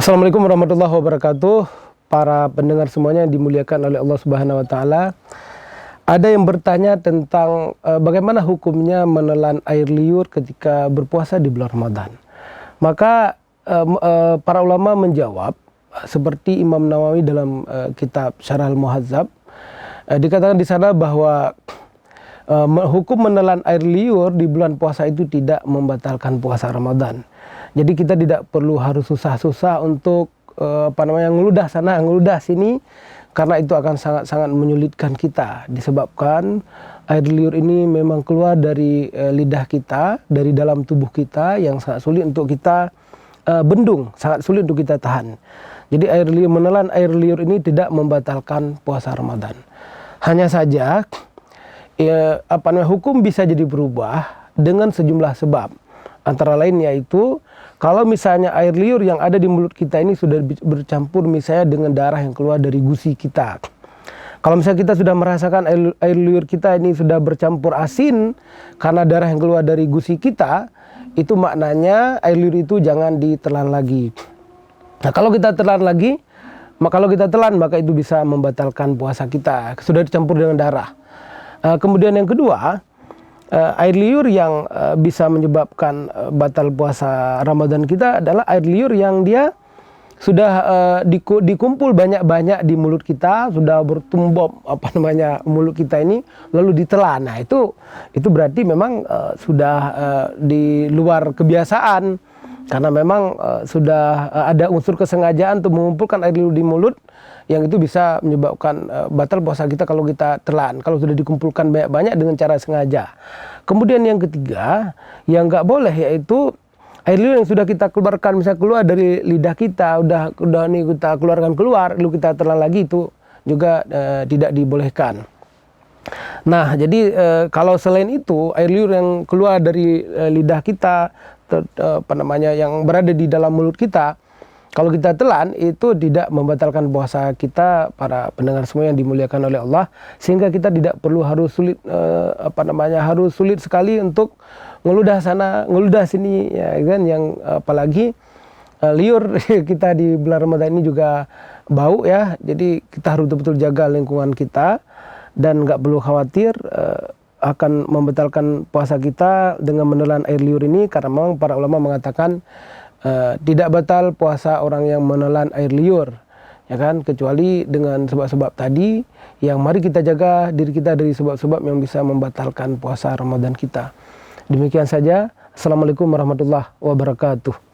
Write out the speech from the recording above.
Assalamualaikum warahmatullahi wabarakatuh. Para pendengar semuanya yang dimuliakan oleh Allah Subhanahu wa taala. Ada yang bertanya tentang bagaimana hukumnya menelan air liur ketika berpuasa di bulan Ramadan. Maka para ulama menjawab seperti Imam Nawawi dalam kitab Syarah Al-Muhadzab, dikatakan di sana bahwa hukum menelan air liur di bulan puasa itu tidak membatalkan puasa Ramadan. Jadi kita tidak perlu harus susah-susah untuk ngeludah sana, ngeludah sini, karena itu akan sangat-sangat menyulitkan kita. Disebabkan air liur ini memang keluar dari lidah kita, dari dalam tubuh kita yang sangat sulit untuk kita bendung, sangat sulit untuk kita tahan. Jadi menelan air liur ini tidak membatalkan puasa Ramadan. Hanya saja hukum bisa jadi berubah dengan sejumlah sebab. Antara lain yaitu kalau misalnya air liur yang ada di mulut kita ini sudah bercampur misalnya dengan darah yang keluar dari gusi kita. Kalau misalnya kita sudah merasakan air liur kita ini sudah bercampur asin karena darah yang keluar dari gusi kita, itu maknanya air liur itu jangan ditelan lagi. Nah, kalau kita telan lagi, maka itu bisa membatalkan puasa kita, sudah dicampur dengan darah. Kemudian yang kedua, air liur yang bisa menyebabkan batal puasa Ramadan kita adalah air liur yang dia sudah dikumpul banyak-banyak di mulut kita, sudah bertumbuk mulut kita ini lalu ditelan. Nah, itu berarti memang sudah di luar kebiasaan, karena memang sudah ada unsur kesengajaan untuk mengumpulkan air liur di mulut, yang itu bisa menyebabkan batal puasa kita kalau kita telan, kalau sudah dikumpulkan banyak-banyak dengan cara sengaja. Kemudian yang ketiga, yang nggak boleh yaitu air liur yang sudah kita keluarkan, misalnya keluar dari lidah kita, udah nih kita keluarkan keluar, lalu kita telan lagi, itu juga tidak dibolehkan. Nah, jadi kalau selain itu air liur yang keluar dari lidah kita, yang berada di dalam mulut kita, kalau kita telan itu tidak membatalkan puasa kita, para pendengar semua yang dimuliakan oleh Allah, sehingga kita tidak perlu harus sulit harus sulit sekali untuk ngeludah sana, ngeludah sini, ya kan, yang apalagi liur kita di bulan Ramadan ini juga bau ya. Jadi kita harus betul-betul jaga lingkungan kita dan nggak perlu khawatir akan membatalkan puasa kita dengan menelan air liur ini, karena memang para ulama mengatakan tidak batal puasa orang yang menelan air liur, ya kan, kecuali dengan sebab-sebab tadi, yang mari kita jaga diri kita dari sebab-sebab yang bisa membatalkan puasa Ramadan kita. Demikian saja. Assalamualaikum warahmatullahi wabarakatuh.